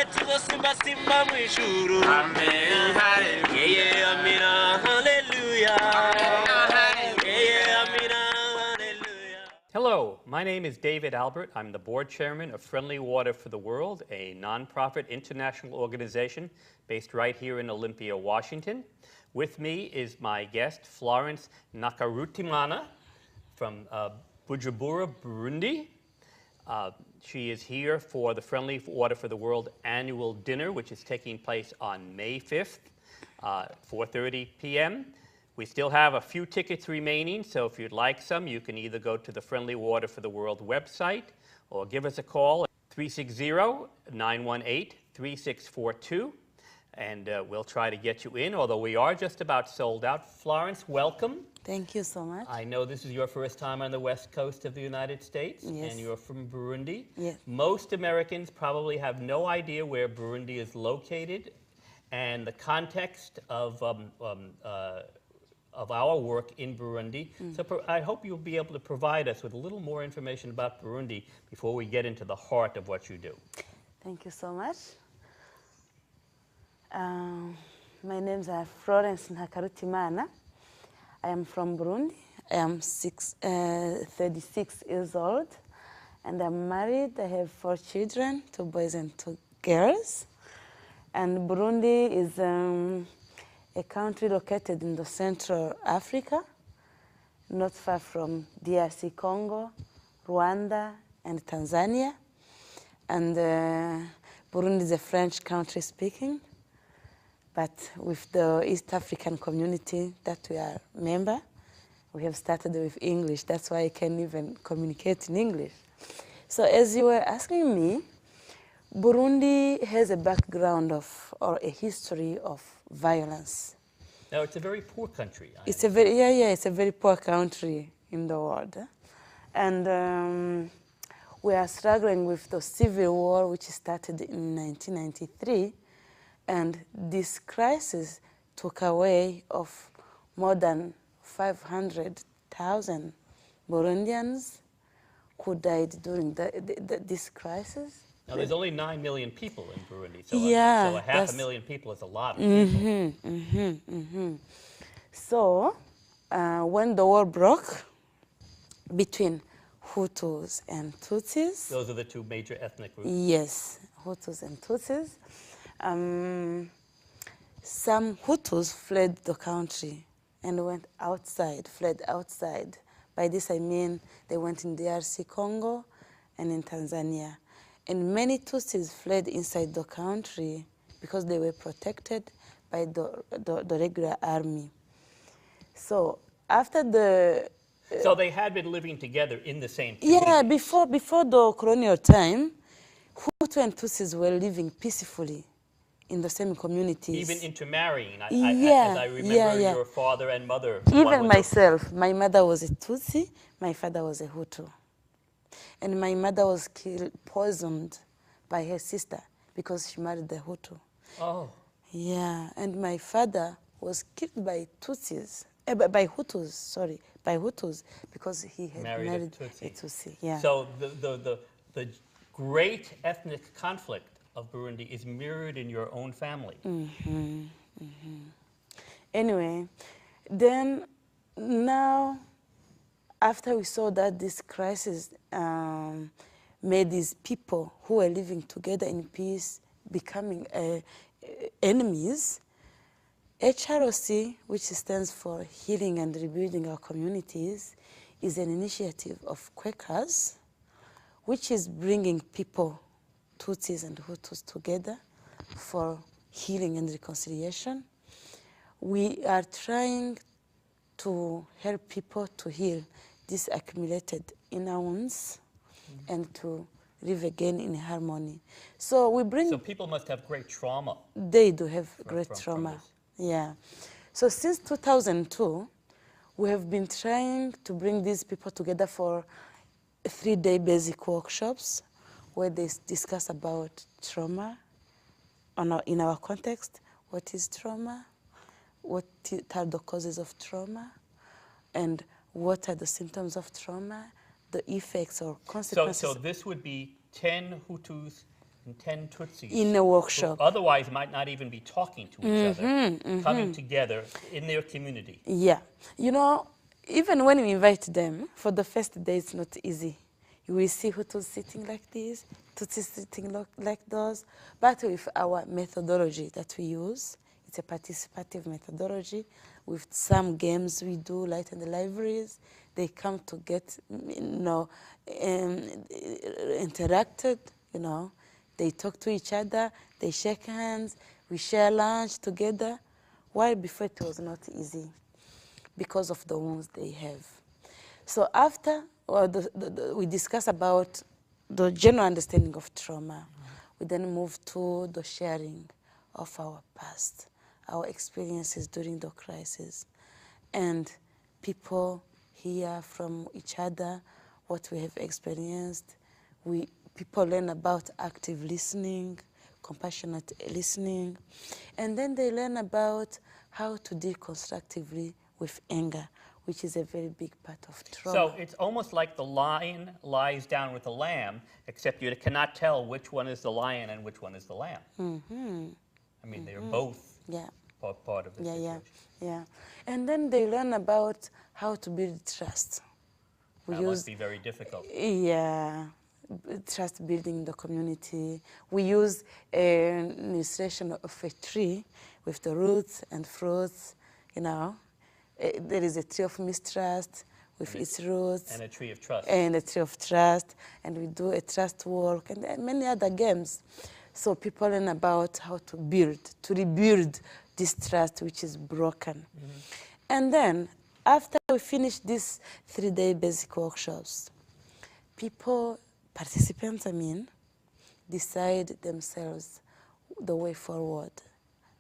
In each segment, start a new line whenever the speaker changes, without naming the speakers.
tuzosimba simba mwishuru. Amen, hallelujah. Yeah, amina, hallelujah. Yeah, amina, hallelujah. Hello, my name is David Albert. I'm the board chairman of Friendly Water for the World, a nonprofit international organization based right here in Olympia, Washington. With me is my guest, Florence Ntakarutimana from Bujumbura, Burundi. She is here for the Friendly Water for the World annual dinner, which is taking place on May 5th, 4:30 p.m. We still have a few tickets remaining, so if you'd like some, you can either go to the Friendly Water for the World website or give us a call at 360-918-3642, and we'll try to get you in, although we are just about sold out. Florence, welcome.
Thank you so much.
I know this is your first time on the west coast of the United States,
yes.
And you're from Burundi.
Yes.
Most Americans probably have no idea where Burundi is located, and the context of our work in Burundi. So I hope you'll be able to provide us with a little more information about Burundi before we get into the heart of what you do.
Thank you so much. My name is Florence Ntakarutimana. I am from Burundi. I am 36 years old, and I'm married. I have 4 children, 2 boys and 2 girls. And Burundi is a country located in the Central Africa, not far from DRC Congo, Rwanda, and Tanzania. And Burundi is a French country speaking, but with the East African community that we are a member, we have started with English. That's why I can even communicate in English. So as you were asking me, Burundi has a background of, or a history of violence.
Now, it's a very poor country.
It's a very, it's a very poor country in the world. And we are struggling with the civil war, which started in 1993. And this crisis took away of more than 500,000 Burundians who died during this crisis.
Now, there's only 9 million people in Burundi, so,
yeah,
so a half a million people is a lot of people.
So, when the war broke between Hutus and Tutsis...
Those are the 2 major ethnic groups?
Yes, Hutus and Tutsis. Some Hutus fled the country and went outside, fled outside. By this I mean they went in DRC Congo and in Tanzania. And many Tutsis fled inside the country because they were protected by the regular army. So after the...
so they had been living together in the same community?
Yeah, before the colonial time, Hutu and Tutsis were living peacefully in the same communities.
Even intermarrying, as I remember your father and mother.
Even myself, my mother was a Tutsi, my father was a Hutu. And my mother was poisoned by her sister because she married the Hutu.
Oh.
Yeah, and my father was killed by Tutsis, by Hutus, because he had married a Tutsi. Yeah.
So the great ethnic conflict of Burundi is mirrored in your own family.
Anyway, then now, after we saw that this crisis made these people who were living together in peace becoming enemies, HROC, which stands for Healing and Rebuilding Our Communities, is an initiative of Quakers, which is bringing people, Tutsis and Hutus, together for healing and reconciliation. We are trying to help people to heal these accumulated inner wounds and to live again in harmony. So we bring...
So people must have great trauma.
They do have great trauma, yeah. So since 2002, we have been trying to bring these people together for 3-day basic workshops where they discuss about trauma in our context. What is trauma? What are the causes of trauma? And what are the symptoms of trauma? The effects or consequences.
So this would be 10 Hutus And 10 Tutsis.
In a workshop.
Who otherwise might not even be talking to each other, coming together in their community.
Yeah. You know, even when we invite them, for the first day it's not easy. You will see Hutus sitting like this, Tutsis sitting like those. But with our methodology that we use, it's a participative methodology with some games we do, like in the libraries. They come to get, interacted, They talk to each other, they shake hands, we share lunch together. While before it was not easy because of the wounds they have. So after we discuss about the general understanding of trauma, we then move to the sharing of our past, our experiences during the crisis. And people hear from each other what we have experienced. People learn about active listening, compassionate listening, and then they learn about how to deal constructively with anger, which is a very big part of trauma.
So it's almost like the lion lies down with the lamb, except you cannot tell which one is the lion and which one is the lamb. I mean, they're both part of the situation.
Yeah. And then they learn about how to build trust.
That must be very difficult.
Yeah. Trust building in the community. We use an illustration of a tree with the roots and fruits, There is a tree of mistrust with its roots.
And a tree of trust.
And a tree of trust. And we do a trust walk and many other games. So people learn about how to rebuild this trust which is broken. And then, after we finish these 3-day basic workshops, participants, decide themselves the way forward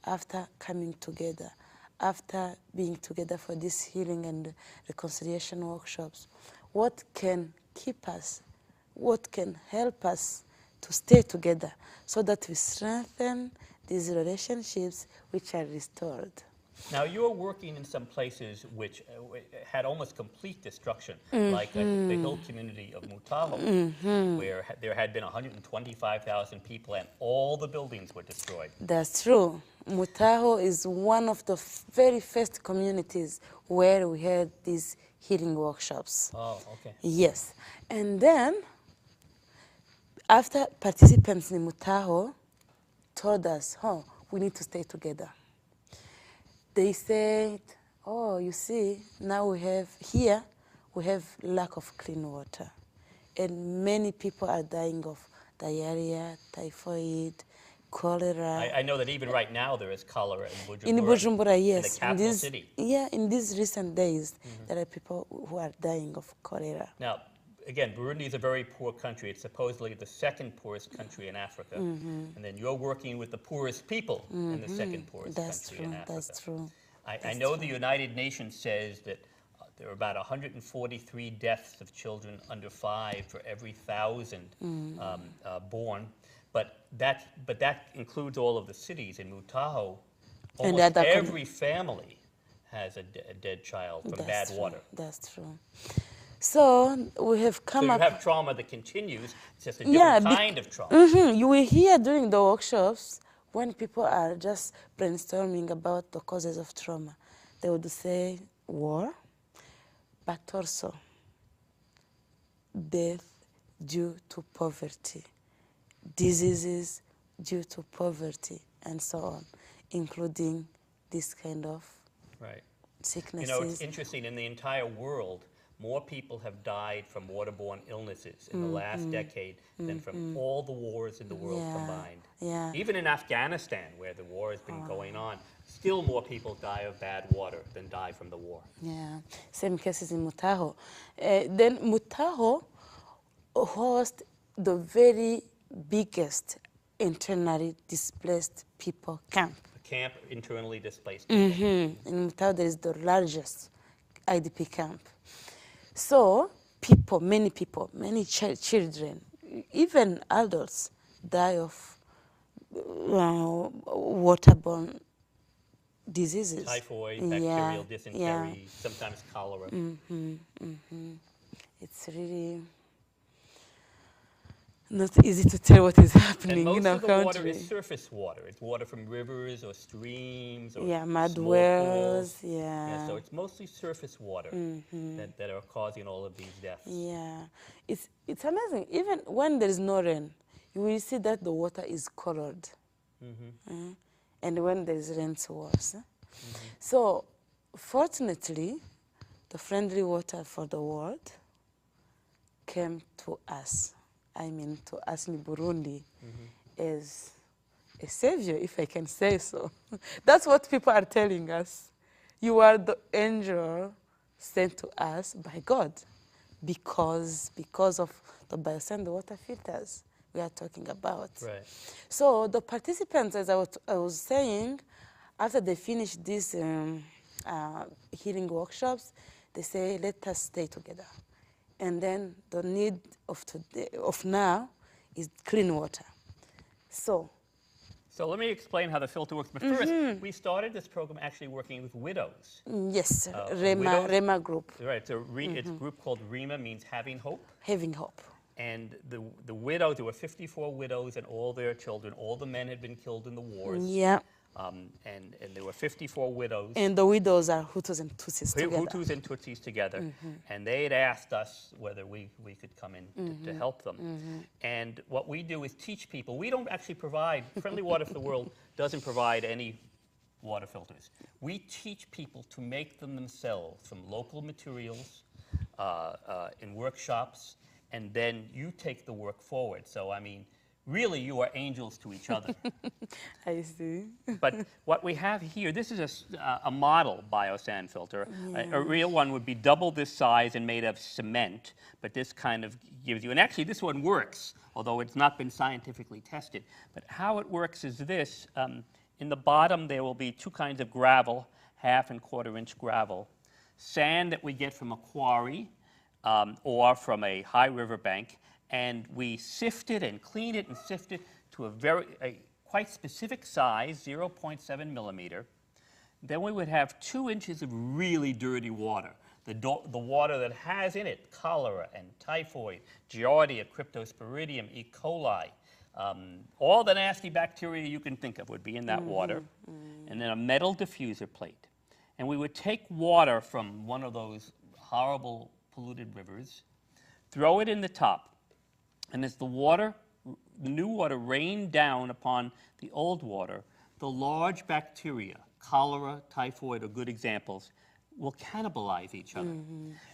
after coming together, after being together for these healing and reconciliation workshops. What can keep us, what can help us to stay together so that we strengthen these relationships which are restored.
Now, you're working in some places which had almost complete destruction, like the hill community of Mutaho, where there had been 125,000 people and all the buildings were destroyed.
That's true. Mutaho is one of the very first communities where we had these healing workshops.
Oh, okay.
Yes. And then, after participants in Mutaho told us, we need to stay together. They said, you see, now we have lack of clean water. And many people are dying of diarrhea, typhoid, cholera.
I know that even right now there is cholera in Bujumbura.
In Bujumbura, yes.
In the capital city.
Yeah, in these recent days, there are people who are dying of cholera.
Now, again, Burundi is a very poor country. It's supposedly the second poorest country in Africa. And then you're working with the poorest people in the second poorest country in Africa.
That's true.
I know the United Nations says that there are about 143 deaths of children under 5 for every 1,000 born. But that includes all of the cities. In Mutaho, almost every family has a dead child from bad water.
That's true. So we have come up...
So you have trauma that continues, it's just a different kind of trauma.
You will hear during the workshops, when people are just brainstorming about the causes of trauma, they would say war, but also death due to poverty, diseases due to poverty, and so on, including this kind of sicknesses.
You know, it's interesting, in the entire world, more people have died from waterborne illnesses in the last decade than from all the wars in the world combined.
Yeah.
Even in Afghanistan, where the war has been going on, still more people die of bad water than die from the war.
Yeah, same cases in Mutaho. Then Mutaho hosts the very biggest internally displaced people camp.
A camp internally displaced people.
In Mutaho, there is the largest IDP camp. So many people, many children, even adults die of waterborne diseases.
Typhoid, bacterial dysentery, sometimes cholera.
It's really... not easy to tell what is happening
And
in
most
our
of the
country.
water is surface water. It's water from rivers or streams or
mud
small
wells,
pools. Yeah, so it's mostly surface water that are causing all of these deaths.
Yeah, it's amazing. Even when there is no rain, you will see that the water is colored. And when there is rain, it's worse. So, fortunately, the friendly water for the world came to us. I mean, to us in Burundi as a savior, if I can say so. That's what people are telling us. You are the angel sent to us by God because of the biosand, the water filters we are talking about.
Right.
So the participants, as I was saying, after they finish these healing workshops, they say, let us stay together. And then the need of now is clean water. So
let me explain how the filter works. But first, we started this program actually working with widows.
Yes, Rema group.
Right, so it's a group called REMA, means having hope.
Having hope.
And the widows, there were 54 widows and all their children. All the men had been killed in the wars.
Yeah.
And there were 54 widows.
And the widows are Hutus and Tutsis together.
Hutus and Tutsis together. And they had asked us whether we could come in to help them. And what we do is teach people. We don't actually provide, Friendly Water for the World doesn't provide any water filters. We teach people to make them themselves from local materials in workshops, and then you take the work forward. So, I mean, really, you are angels to each other.
I see.
But what we have here, this is a model biosand filter. A real one would be double this size and made of cement, but this kind of gives you, and actually this one works, although it's not been scientifically tested. But how it works is this. In the bottom, there will be two kinds of gravel, 1/2 and 1/4 inch gravel. Sand that we get from a quarry or from a high riverbank, and we sift it and clean it and sift it to a quite specific size, 0.7 millimeter. Then we would have 2 inches of really dirty water, the water that has in it cholera and typhoid, Giardia, Cryptosporidium, E. coli. All the nasty bacteria you can think of would be in that water. And then a metal diffuser plate. And we would take water from one of those horrible polluted rivers, throw it in the top, and as the new water rained down upon the old water, the large bacteria, cholera, typhoid are good examples, will cannibalize each other.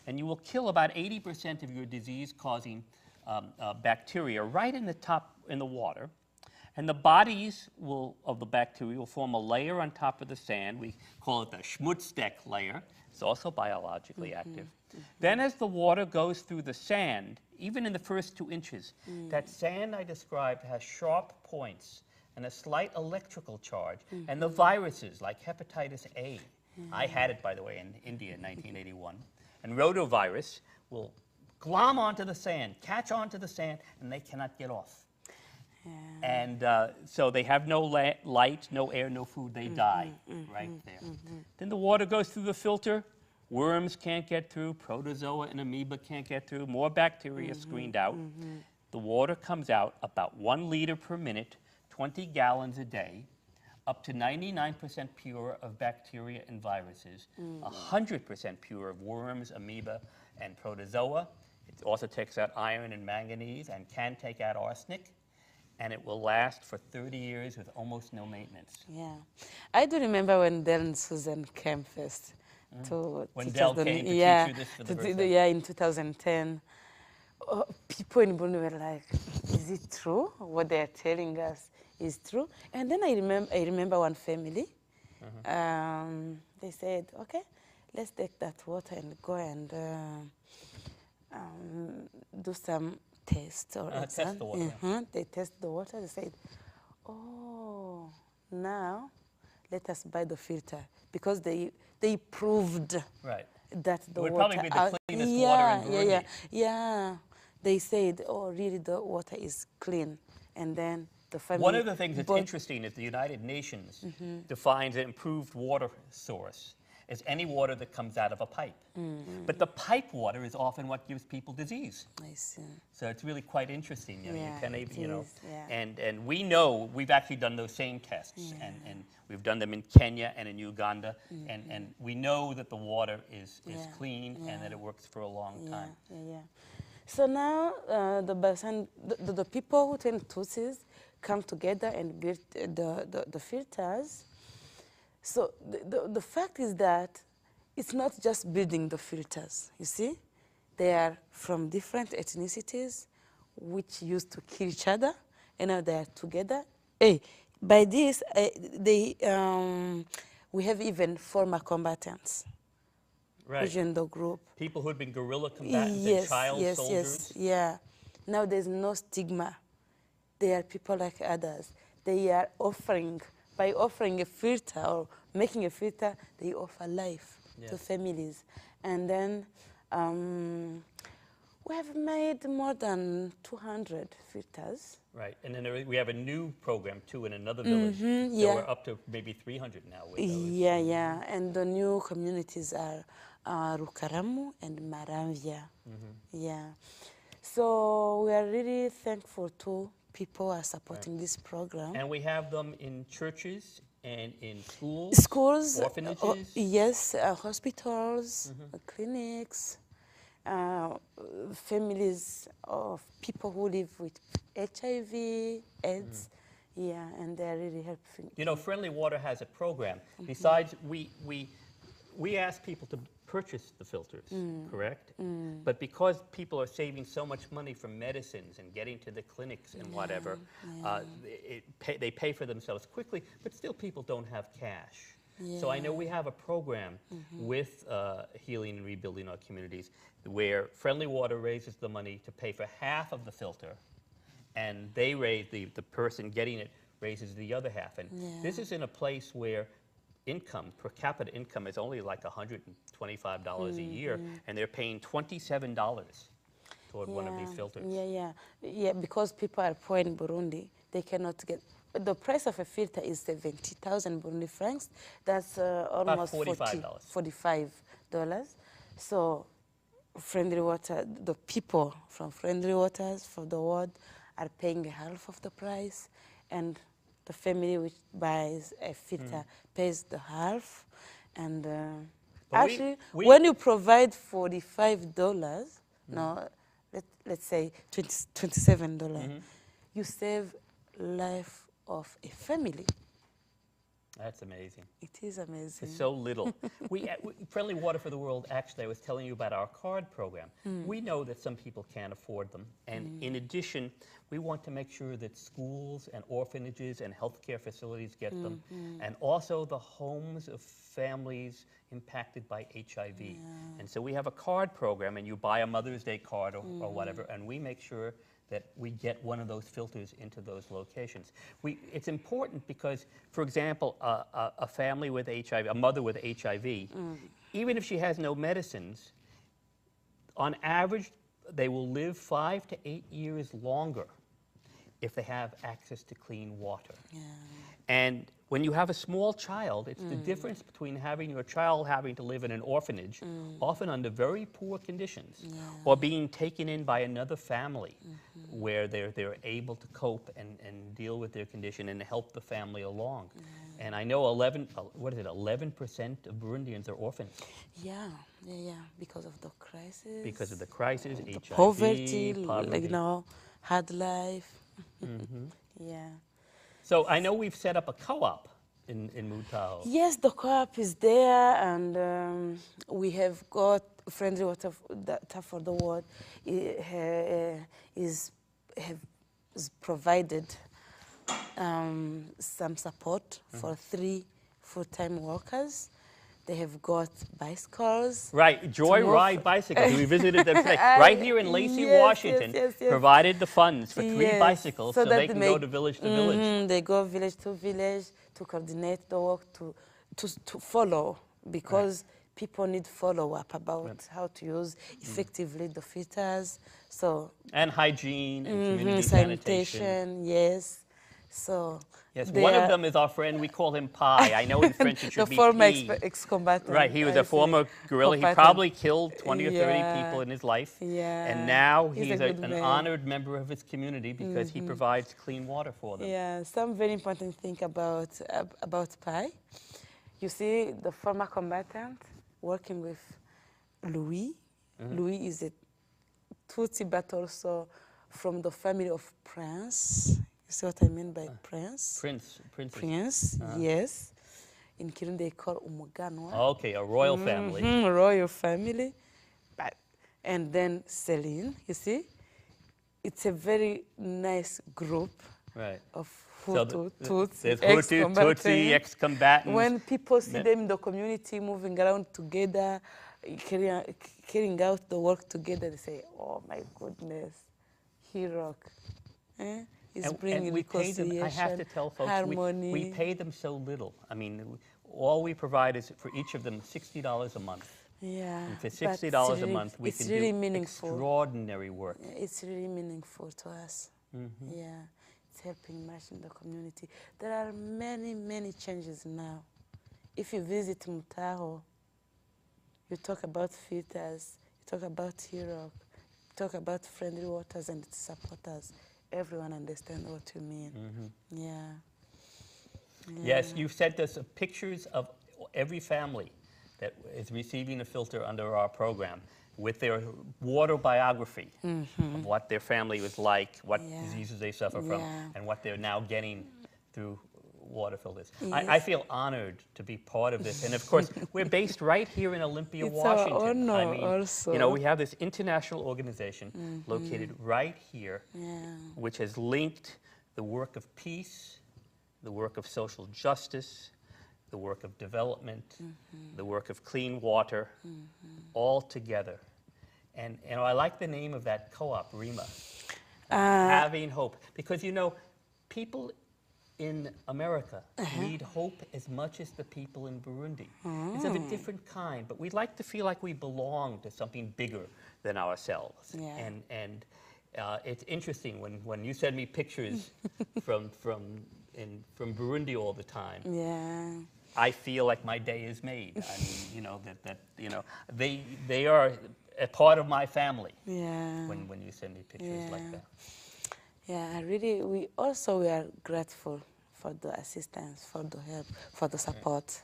And you will kill about 80% of your disease-causing bacteria right in the top in the water. And the bodies of the bacteria will form a layer on top of the sand. We call it the Schmutzdeck layer. It's also biologically active. Then as the water goes through the sand, even in the first 2 inches, that sand I described has sharp points and a slight electrical charge. And the viruses, like hepatitis A, I had it, by the way, in India in 1981, and rotavirus will glom onto the sand, catch onto the sand, and they cannot get off. And so they have no light, no air, no food, they die right there. Then the water goes through the filter, worms can't get through, protozoa and amoeba can't get through, more bacteria screened out. The water comes out about 1 liter per minute, 20 gallons a day, up to 99% pure of bacteria and viruses, 100% pure of worms, amoeba, and protozoa. It also takes out iron and manganese and can take out arsenic. And it will last for 30 years with almost no maintenance.
Yeah. I do remember when Del and Susan came first.
When Del came to teach you this for the first time?
Yeah, in 2010. People in Burundi were like, is it true? What they're telling us is true? And then I remember one family. They said, okay, let's take that water and go and do some test or
test the water.
They test the water. They said, "Oh, now let us buy the filter," because they proved that the water.
Would probably be the cleanest water in Burundi.
Yeah. They said, "Oh, really? The water is clean," and then the family.
One of the things that's interesting is the United Nations defines an improved water source as any water that comes out of a pipe. But the pipe water is often what gives people disease.
I see.
So it's really quite interesting. You know,
Yeah,
you can't even, you know,
is, yeah.
and we know we've actually done those same tests, and we've done them in Kenya and in Uganda, and we know that the water is clean and that it works for a long time.
Yeah. So now the people who train Tutsis come together and build the filters. So the fact is that it's not just building the filters, you see? They are from different ethnicities which used to kill each other, and now they are together. By this, we have even former combatants.
Right.
In the group.
People who had been guerrilla combatants and child soldiers.
Yeah. Now there's no stigma. They are people like others. They are offering, by offering a filter or making a filter, they offer life to families. And then we have made more than 200 filters.
Right, and then we have a new program too in another village. So we're up to maybe 300 now. With those.
Yeah, and the new communities are Rukaramu and Maramvya. Yeah, so we are really thankful to people who are supporting this program.
And we have them in churches and in
schools,
orphanages.
Yes, hospitals, clinics. Families of people who live with HIV, AIDS, and they're really helping.
You know, Friendly Water has a program. Besides, we ask people to purchase the filters, correct? But because people are saving so much money from medicines and getting to the clinics and whatever, they pay for themselves quickly, but still people don't have cash. So I know we have a program with Healing and Rebuilding Our Communities where Friendly Water raises the money to pay for half of the filter, and they raise, the person getting it raises the other half. And this is in a place where income, per capita income, is only like $125 a year, and they're paying $27 toward one of these filters.
Yeah, because people are poor in Burundi, they cannot get. The price of a filter is 70,000 Burundi francs. That's almost $45. So Friendly Water, the people from Friendly Waters for the world are paying half of the price, and the family which buys a filter pays the half. And actually, when you provide $45, no, let's say $27, you save life of a family.
That's amazing.
It is amazing.
It's so little. Friendly Water for the World, actually, I was telling you about our card program. We know that some people can't afford them. And in addition, we want to make sure that schools and orphanages and healthcare facilities get them. And also the homes of families impacted by HIV. And so we have a card program, and you buy a Mother's Day card or whatever, and we make sure that we get one of those filters into those locations. It's important because, for example, a family with HIV, a mother with HIV, even if she has no medicines, on average, they will live 5 to 8 years longer if they have access to clean water. And when you have a small child, it's the difference between having your child having to live in an orphanage, often under very poor conditions, or being taken in by another family where they're able to cope and deal with their condition and help the family along. And I know 11% of Burundians are orphans.
Yeah, because of the crisis.
Because of the crisis,
the
HIV,
poverty, like, you know, hard life.
So I know we've set up a co-op in Mutaho.
Yes, the co-op is there, and we have got Friendly Water for the World is provided some support for 3 full-time workers. They have got bicycles.
Right, Joyride bicycles. We visited them today. Right here in Lacey, Washington, provided the funds for 3 bicycles so they can go to village to village.
They go village to village to coordinate the work, to follow, because people need follow-up about how to use effectively the filters. So,
and hygiene and community
sanitation, yes. So
yes, one of them is our friend. We call him Pi. I know in French it should
the
be
former
P.
ex-combatant.
Right, he was a former guerrilla. He probably killed 20 or 30 people in his life.
Yeah.
And now he's
an
honored member of his community because he provides clean water for them.
Yeah, some very important thing about Pi. You see the former combatant working with Louis. Louis is a Tutsi, but also from the family of Prince. You see what I mean by Prince? Prince, yes. In Kirundi they call Umuganwa.
Okay, a royal family.
Royal family. And then Celine, you see? It's a very nice group of Hutu,
Tutsi, ex-combatants.
When people see them in the community moving around together, carrying out the work together, they say, oh my goodness, HROC. Is bringing
we pay them, I have to tell folks,
harmony.
We pay them so little. I mean, all we provide is for each of them $60 a month.
Yeah.
And for $60 a month, we can
really
do
meaningful.
Extraordinary work.
It's really meaningful to us. Yeah, it's helping much in the community. There are many, many changes now. If you visit Mutaho, you talk about filters, you talk about HROC, you talk about friendly waters and its supporters. Everyone understands what you mean. Yeah.
Yes, you sent us pictures of every family that is receiving a filter under our program with their water biography of what their family was like, what diseases they suffer from, and what they're now getting through water filters. I feel honored to be part of this. And of course, we're based right here in Olympia, Washington.
Our honor also.
You know, we have this international organization located right here, which has linked the work of peace, the work of social justice, the work of development, the work of clean water, all together. And you know, I like the name of that co-op, REMA, having hope. Because, you know, people in America need hope as much as the people in Burundi. It's of a different kind, but we like to feel like we belong to something bigger than ourselves. And it's interesting when you send me pictures from Burundi all the time. I feel like my day is made. I mean, you know, they are a part of my family. When you send me pictures like that.
Yeah, we are grateful for the assistance, for the help, for the support.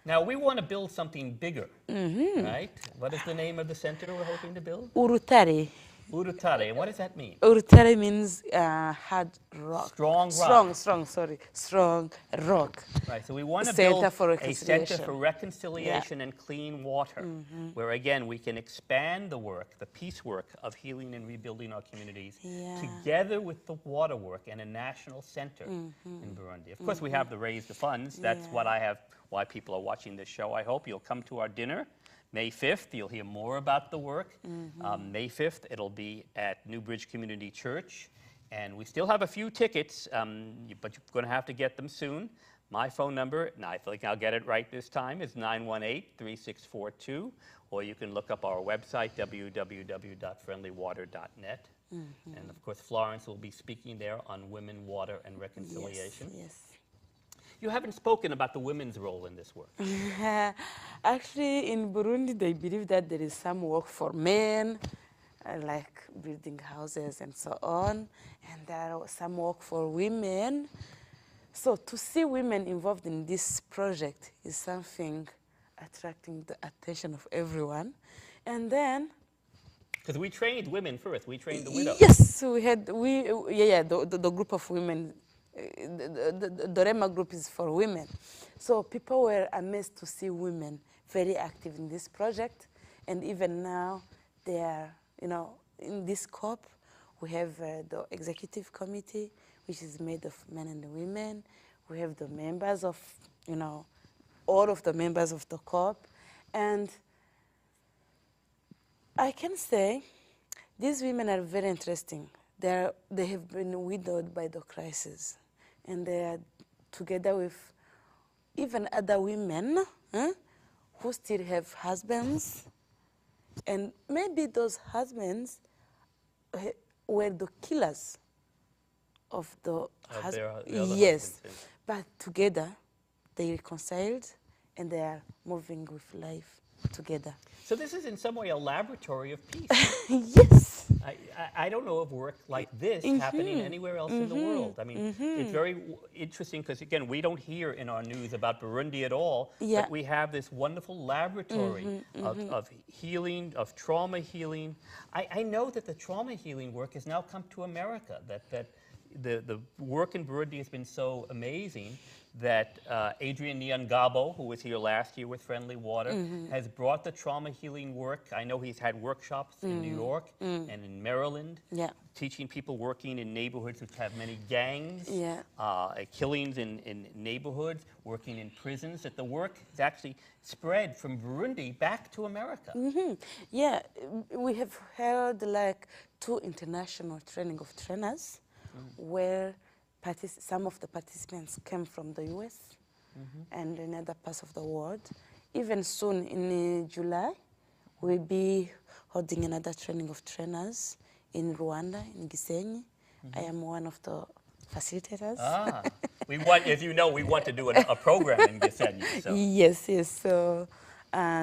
Now, we want to build something bigger, right? What is the name of the center we're hoping to build?
Urutare.
Urutare, what does that mean?
Urutare means hard rock.
Strong rock.
Strong rock.
Right, so we want to build a center for reconciliation and clean water, where again we can expand the work, the peace work of healing and rebuilding our communities, together with the water work and a national center in Burundi. Of course, we have to raise the funds. That's why people are watching this show. I hope you'll come to our dinner. May 5th, you'll hear more about the work. May 5th, it'll be at New Bridge Community Church. And we still have a few tickets, but you're going to have to get them soon. My phone number, and I think I'll get it right this time, is 918-3642. Or you can look up our website, www.friendlywater.net. And of course, Florence will be speaking there on women, water, and reconciliation.
Yes.
You haven't spoken about the women's role in this work.
Actually, in Burundi, they believe that there is some work for men, like building houses and so on, and there are some work for women. So to see women involved in this project is something attracting the attention of everyone. And then...
Because we trained women first, we trained the widows.
Yes, the group of women. The REMA group is for women. So people were amazed to see women very active in this project. And even now, they are, you know, in this COP, we have the executive committee, which is made of men and women. We have the members of, you know, all of the members of the COP. And I can say these women are very interesting. They have been widowed by the crisis. And they are together with even other women who still have husbands. And maybe those husbands were the killers of the
their other
yes,
husbands,
but together they reconciled and they are moving with life together.
So this is in some way a laboratory of peace.
Yes.
I don't know of work like this happening anywhere else in the world. I mean, it's very interesting because, again, we don't hear in our news about Burundi at all,
Yeah.
but we have this wonderful laboratory of healing, of trauma healing. I know that the trauma healing work has now come to America, that the work in Burundi has been so amazing that Adrian Nyangabo, who was here last year with Friendly Water, has brought the trauma healing work. I know he's had workshops in New York and in Maryland,
Yeah.
teaching people working in neighborhoods which have many gangs,
Yeah.
killings in neighborhoods, working in prisons, that the work has actually spread from Burundi back to America.
Yeah, we have held like 2 international training of trainers where some of the participants came from the US and in other parts of the world. Even soon in July, we'll be holding another training of trainers in Rwanda, in Gisenyi. I am one of the facilitators.
We want, as you know, we want to do a program in Gisenyi. So.
Yes, yes. So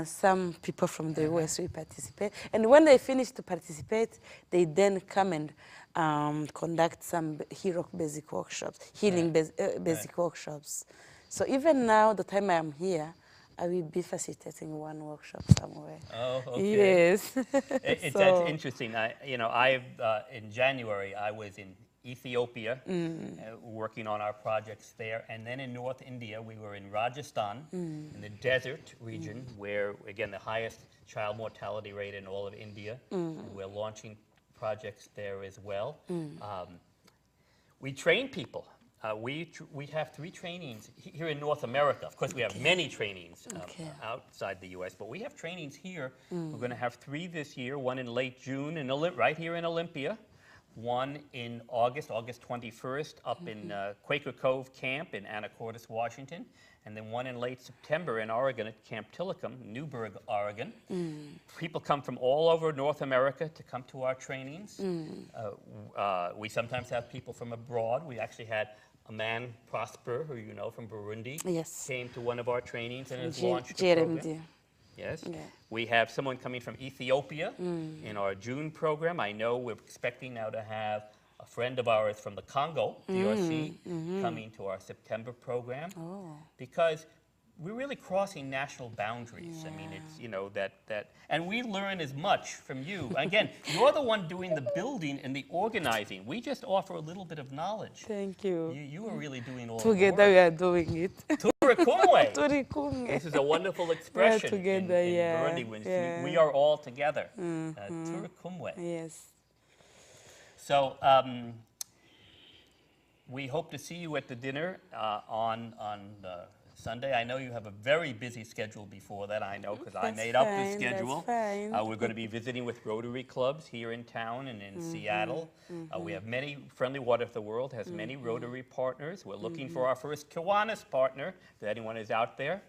some people from the US will participate. And when they finish to participate, they then come and conduct some HROC basic workshops, healing basic workshops. So even now, the time I am here, I will be facilitating one workshop somewhere.
Oh, okay.
Yes.
That's interesting. In January, I was in Ethiopia, working on our projects there. And then in North India, we were in Rajasthan, in the desert region, where, again, the highest child mortality rate in all of India. And we're launching projects there as well. We train people. We have 3 trainings here in North America. Of course, we have many trainings outside the U.S., but we have trainings here. We're going to have 3 this year, one in late June right here in Olympia, one in August 21st, up in Quaker Cove Camp in Anacortes, Washington, and then one in late September in Oregon at Camp Tillicum, Newberg, Oregon. People come from all over North America to come to our trainings. We sometimes have people from abroad. We actually had a man, Prosper, who you know from Burundi, came to one of our trainings and has launched the program. Yes. Yeah. We have someone coming from Ethiopia in our June program. I know we're expecting now to have a friend of ours from the Congo, DRC, coming to our September program. Because we're really crossing national boundaries. I mean, it's, you know, and we learn as much from you. Again, you're the one doing the building and the organizing. We just offer a little bit of knowledge.
Thank you.
You are really doing all
together
the work.
We are doing it.
Turikumwe.
Turikumwe.
This is a wonderful expression
together,
in Burundi. When we are all together. Turikumwe.
Yes.
So we hope to see you at the dinner on Sunday. I know you have a very busy schedule before that, I know, because I made up the schedule.
That's fine.
We're going to be visiting with Rotary clubs here in town and in Seattle. We have many, Friendly Water for the World has many Rotary partners. We're looking for our first Kiwanis partner, if anyone is out there.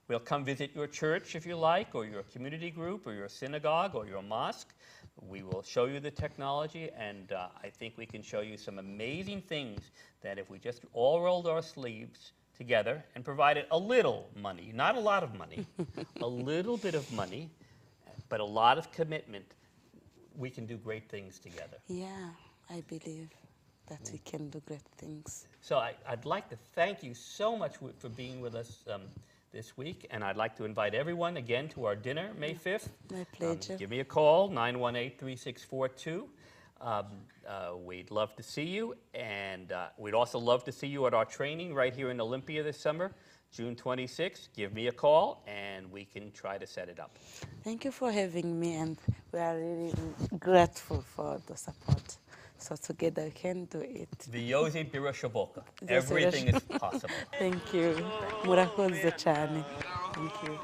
We'll come visit your church if you like, or your community group, or your synagogue, or your mosque. We will show you the technology, and I think we can show you some amazing things that if we just all rolled our sleeves together and provided a little money, not a lot of money, a little bit of money, but a lot of commitment, we can do great things together.
Yeah, I believe that we can do great things.
So I'd like to thank you so much for being with us this week, and I'd like to invite everyone again to our dinner, May 5th.
My pleasure.
Give me a call, 918-3642. We'd love to see you, and we'd also love to see you at our training right here in Olympia this summer, June 26th. Give me a call, and we can try to set it up.
Thank you for having me, and we are really grateful for the support. So together we can do it.
Viyozi birashoboka. Everything is possible.
Thank you. Murakoze cyane. Thank you.